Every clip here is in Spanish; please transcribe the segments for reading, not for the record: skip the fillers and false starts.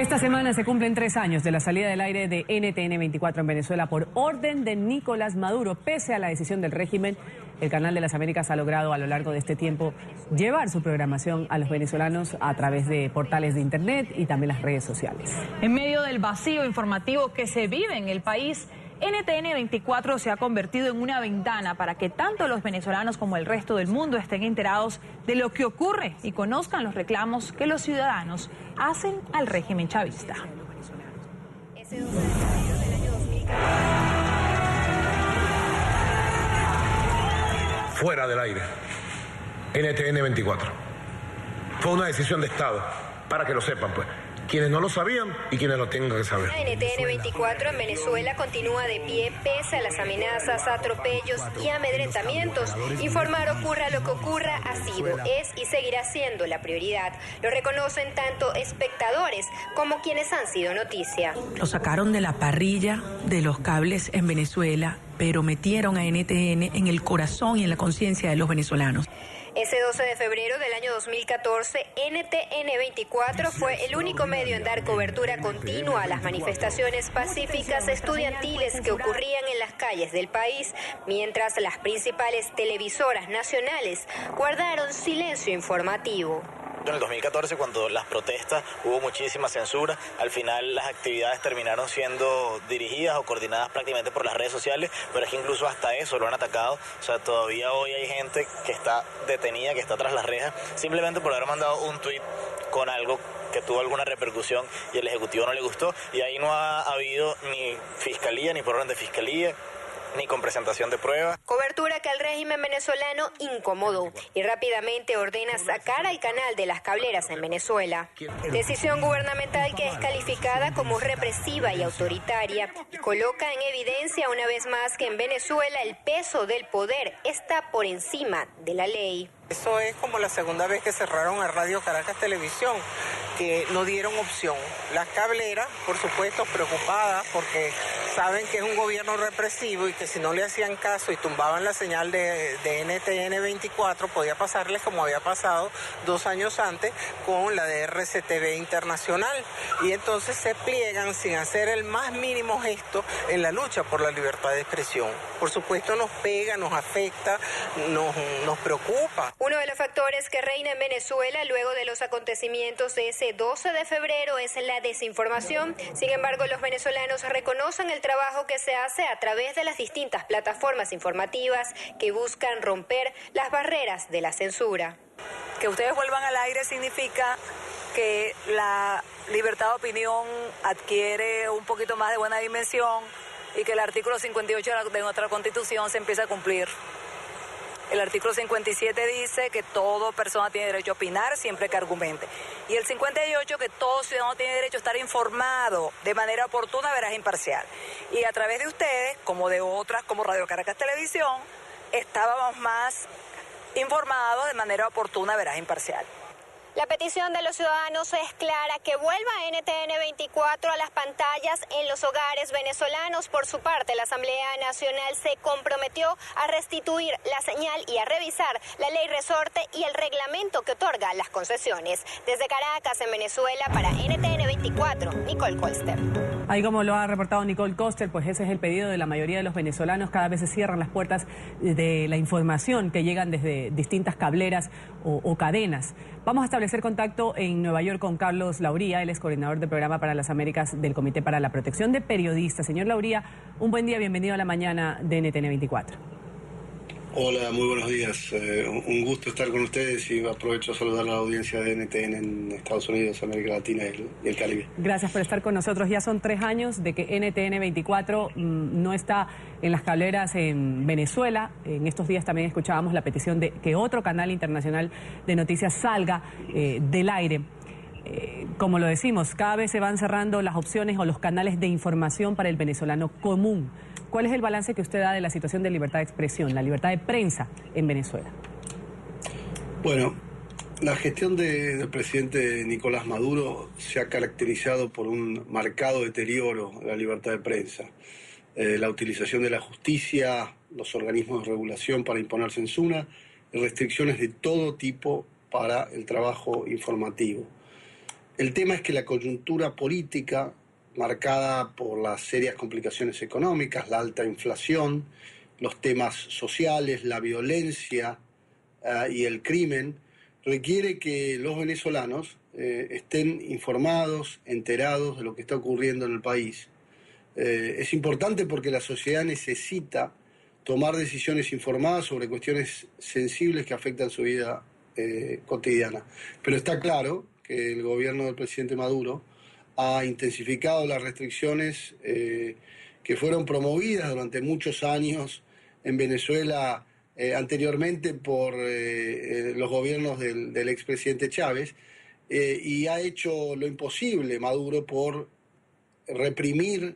Esta semana se cumplen 3 años de la salida del aire de NTN 24 en Venezuela por orden de Nicolás Maduro. Pese a la decisión del régimen, el Canal de las Américas ha logrado a lo largo de este tiempo llevar su programación a los venezolanos a través de portales de internet y también las redes sociales. En medio del vacío informativo que se vive en el país, NTN 24 se ha convertido en una ventana para que tanto los venezolanos como el resto del mundo estén enterados de lo que ocurre y conozcan los reclamos que los ciudadanos hacen al régimen chavista. Fuera del aire, NTN 24. Fue una decisión de Estado, para que lo sepan, pues. Quienes no lo sabían y quienes lo tengan que saber. NTN 24 en Venezuela continúa de pie pese a las amenazas, atropellos y amedrentamientos. Informar ocurra lo que ocurra ha sido, es y seguirá siendo la prioridad. Lo reconocen tanto espectadores como quienes han sido noticia. Lo sacaron de la parrilla de los cables en Venezuela, pero metieron a NTN en el corazón y en la conciencia de los venezolanos. Ese 12 de febrero del año 2014, NTN 24 fue el único medio en dar cobertura continua a las manifestaciones pacíficas estudiantiles que ocurrían en las calles del país, mientras las principales televisoras nacionales guardaron silencio informativo. En el 2014, cuando las protestas hubo muchísima censura, al final las actividades terminaron siendo dirigidas o coordinadas prácticamente por las redes sociales, pero es que incluso hasta eso lo han atacado. O sea, todavía hoy hay gente que está detenida, que está tras las rejas, simplemente por haber mandado un tuit con algo que tuvo alguna repercusión y el Ejecutivo no le gustó, y ahí no ha habido ni fiscalía, ni por orden de fiscalía, ni con presentación de pruebas. Cobertura que al régimen venezolano incomodó y rápidamente ordena sacar al canal de las cableras en Venezuela. Decisión gubernamental que es calificada como represiva y autoritaria y coloca en evidencia una vez más que en Venezuela el peso del poder está por encima de la ley. Eso es como la segunda vez que cerraron a Radio Caracas Televisión, que no dieron opción. Las cableras, por supuesto, preocupadas porque saben que es un gobierno represivo y que si no le hacían caso y tumbaban la señal de NTN 24, podía pasarles como había pasado 2 años antes con la de RCTV Internacional. Y entonces se pliegan sin hacer el más mínimo gesto en la lucha por la libertad de expresión. Por supuesto nos pega, nos afecta, nos preocupa. Uno de los factores que reina en Venezuela luego de los acontecimientos de ese 12 de febrero es la desinformación. Sin embargo, los venezolanos reconocen el trabajo que se hace a través de las distintas plataformas informativas que buscan romper las barreras de la censura. Que ustedes vuelvan al aire significa que la libertad de opinión adquiere un poquito más de buena dimensión y que el artículo 58 de nuestra Constitución se empieza a cumplir. El artículo 57 dice que toda persona tiene derecho a opinar siempre que argumente. Y el 58 que todo ciudadano tiene derecho a estar informado de manera oportuna, veraz e imparcial. Y a través de ustedes, como de otras, como Radio Caracas Televisión, estábamos más informados de manera oportuna, veraz e imparcial. La petición de los ciudadanos es clara, que vuelva NTN 24 a las pantallas en los hogares venezolanos. Por su parte, la Asamblea Nacional se comprometió a restituir la señal y a revisar la ley resorte y el reglamento que otorga las concesiones. Desde Caracas, en Venezuela, para NTN 24, Nicole Colster. Ahí como lo ha reportado Nicole Coster, pues ese es el pedido de la mayoría de los venezolanos. Cada vez se cierran las puertas de la información que llegan desde distintas cableras o cadenas. Vamos a establecer contacto en Nueva York con Carlos Lauría, él es coordinador del programa para las Américas del Comité para la Protección de Periodistas. Señor Lauría, un buen día, bienvenido a la mañana de NTN 24. Hola, muy buenos días. Un gusto estar con ustedes y aprovecho a saludar a la audiencia de NTN en Estados Unidos, América Latina y el Caribe. Gracias por estar con nosotros. Ya son 3 años de que NTN 24 no está en las cableras en Venezuela. En estos días también escuchábamos la petición de que otro canal internacional de noticias salga del aire. Como lo decimos, cada vez se van cerrando las opciones o los canales de información para el venezolano común. ¿Cuál es el balance que usted da de la situación de libertad de expresión, la libertad de prensa en Venezuela? Bueno, la gestión del presidente Nicolás Maduro se ha caracterizado por un marcado deterioro de la libertad de prensa. La utilización de la justicia, los organismos de regulación para imponer censura y restricciones de todo tipo para el trabajo informativo. El tema es que la coyuntura política, marcada por las serias complicaciones económicas, la alta inflación, los temas sociales, la violencia y el crimen, requiere que los venezolanos estén informados, enterados de lo que está ocurriendo en el país. Es importante porque la sociedad necesita tomar decisiones informadas sobre cuestiones sensibles que afectan su vida cotidiana. Pero está claro que el gobierno del presidente Maduro ha intensificado las restricciones que fueron promovidas durante muchos años en Venezuela anteriormente por los gobiernos del expresidente Chávez, y ha hecho lo imposible Maduro por reprimir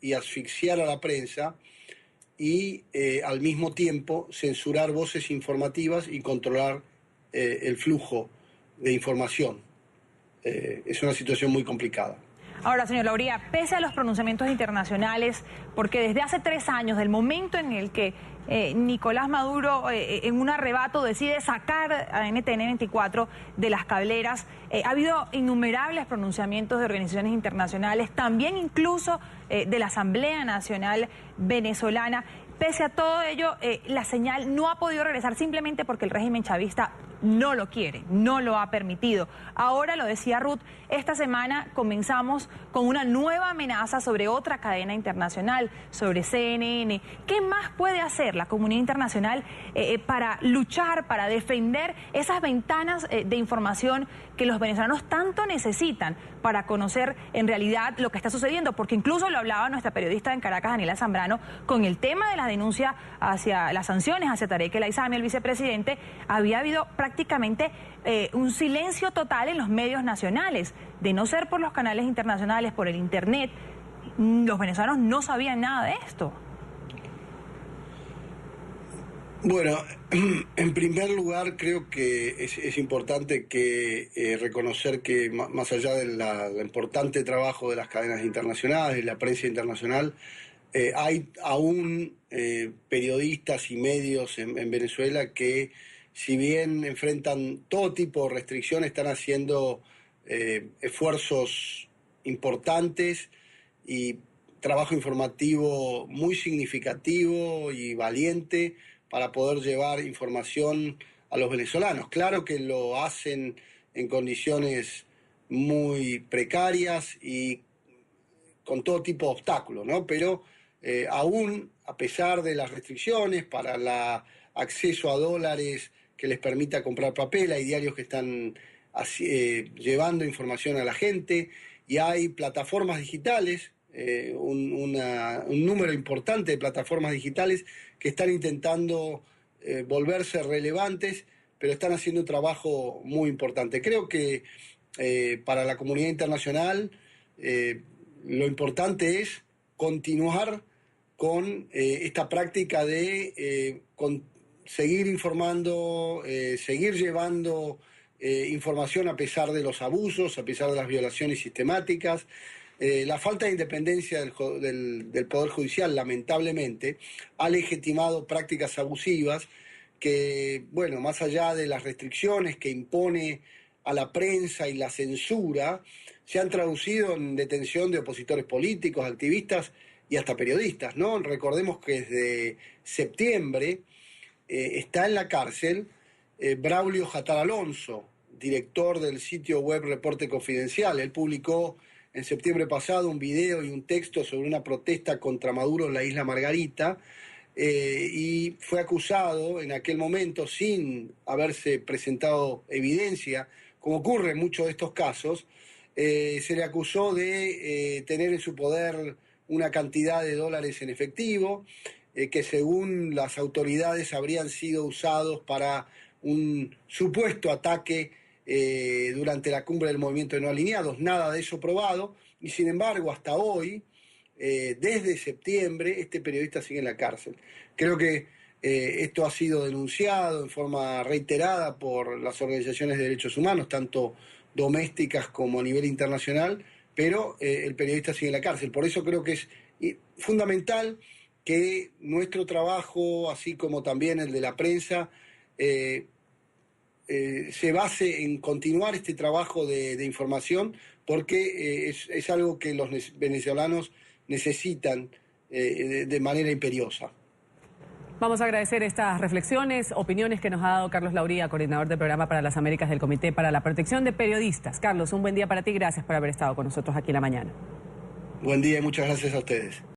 y asfixiar a la prensa y al mismo tiempo censurar voces informativas y controlar el flujo de información. Es una situación muy complicada. Ahora, señor Lauría, pese a los pronunciamientos internacionales, porque desde hace 3 años, del momento en el que Nicolás Maduro en un arrebato decide sacar a NTN 24 de las cableras, ha habido innumerables pronunciamientos de organizaciones internacionales, también incluso de la Asamblea Nacional Venezolana. Pese a todo ello, la señal no ha podido regresar simplemente porque el régimen chavista no lo quiere, no lo ha permitido. Ahora, lo decía Ruth, esta semana comenzamos con una nueva amenaza sobre otra cadena internacional, sobre CNN. ¿Qué más puede hacer la comunidad internacional para luchar, para defender esas ventanas de información que los venezolanos tanto necesitan para conocer en realidad lo que está sucediendo? Porque incluso lo hablaba nuestra periodista en Caracas, Daniela Zambrano, con el tema de la denuncia hacia las sanciones hacia Tarek El Aissami, el vicepresidente. Había habido prácticamente un silencio total en los medios nacionales. De no ser por los canales internacionales, por el internet, los venezolanos no sabían nada de esto. Bueno, en primer lugar creo que es importante que reconocer que más allá del importante trabajo de las cadenas internacionales, de la prensa internacional, hay aún periodistas y medios en Venezuela que, si bien enfrentan todo tipo de restricciones, están haciendo esfuerzos importantes y trabajo informativo muy significativo y valiente para poder llevar información a los venezolanos. Claro que lo hacen en condiciones muy precarias y con todo tipo de obstáculos, ¿no? Pero aún, a pesar de las restricciones para el acceso a dólares que les permita comprar papel, hay diarios que están llevando información a la gente, y hay plataformas digitales, un número importante de plataformas digitales que están intentando volverse relevantes, pero están haciendo un trabajo muy importante. Creo que para la comunidad internacional lo importante es continuar con esta práctica de seguir informando, seguir llevando información a pesar de los abusos, a pesar de las violaciones sistemáticas. La falta de independencia del Poder Judicial, lamentablemente, ha legitimado prácticas abusivas que, bueno, más allá de las restricciones que impone a la prensa y la censura, se han traducido en detención de opositores políticos, activistas y hasta periodistas, ¿no? Recordemos que desde septiembre está en la cárcel Braulio Jatar Alonso, director del sitio web Reporte Confidencial. Él publicó en septiembre pasado un video y un texto sobre una protesta contra Maduro en la isla Margarita, y fue acusado en aquel momento, sin haberse presentado evidencia, como ocurre en muchos de estos casos, se le acusó de tener en su poder una cantidad de dólares en efectivo, que según las autoridades habrían sido usados para un supuesto ataque durante la cumbre del Movimiento de No Alineados. Nada de eso probado, y sin embargo hasta hoy, desde septiembre, este periodista sigue en la cárcel. Creo que esto ha sido denunciado en forma reiterada por las organizaciones de derechos humanos, tanto domésticas como a nivel internacional, pero el periodista sigue en la cárcel. Por eso creo que es fundamental que nuestro trabajo, así como también el de la prensa, se base en continuar este trabajo de información, porque es algo que los venezolanos necesitan de manera imperiosa. Vamos a agradecer estas reflexiones, opiniones que nos ha dado Carlos Lauría, coordinador del programa para las Américas del Comité para la Protección de Periodistas. Carlos, un buen día para ti, gracias por haber estado con nosotros aquí en la mañana. Buen día y muchas gracias a ustedes.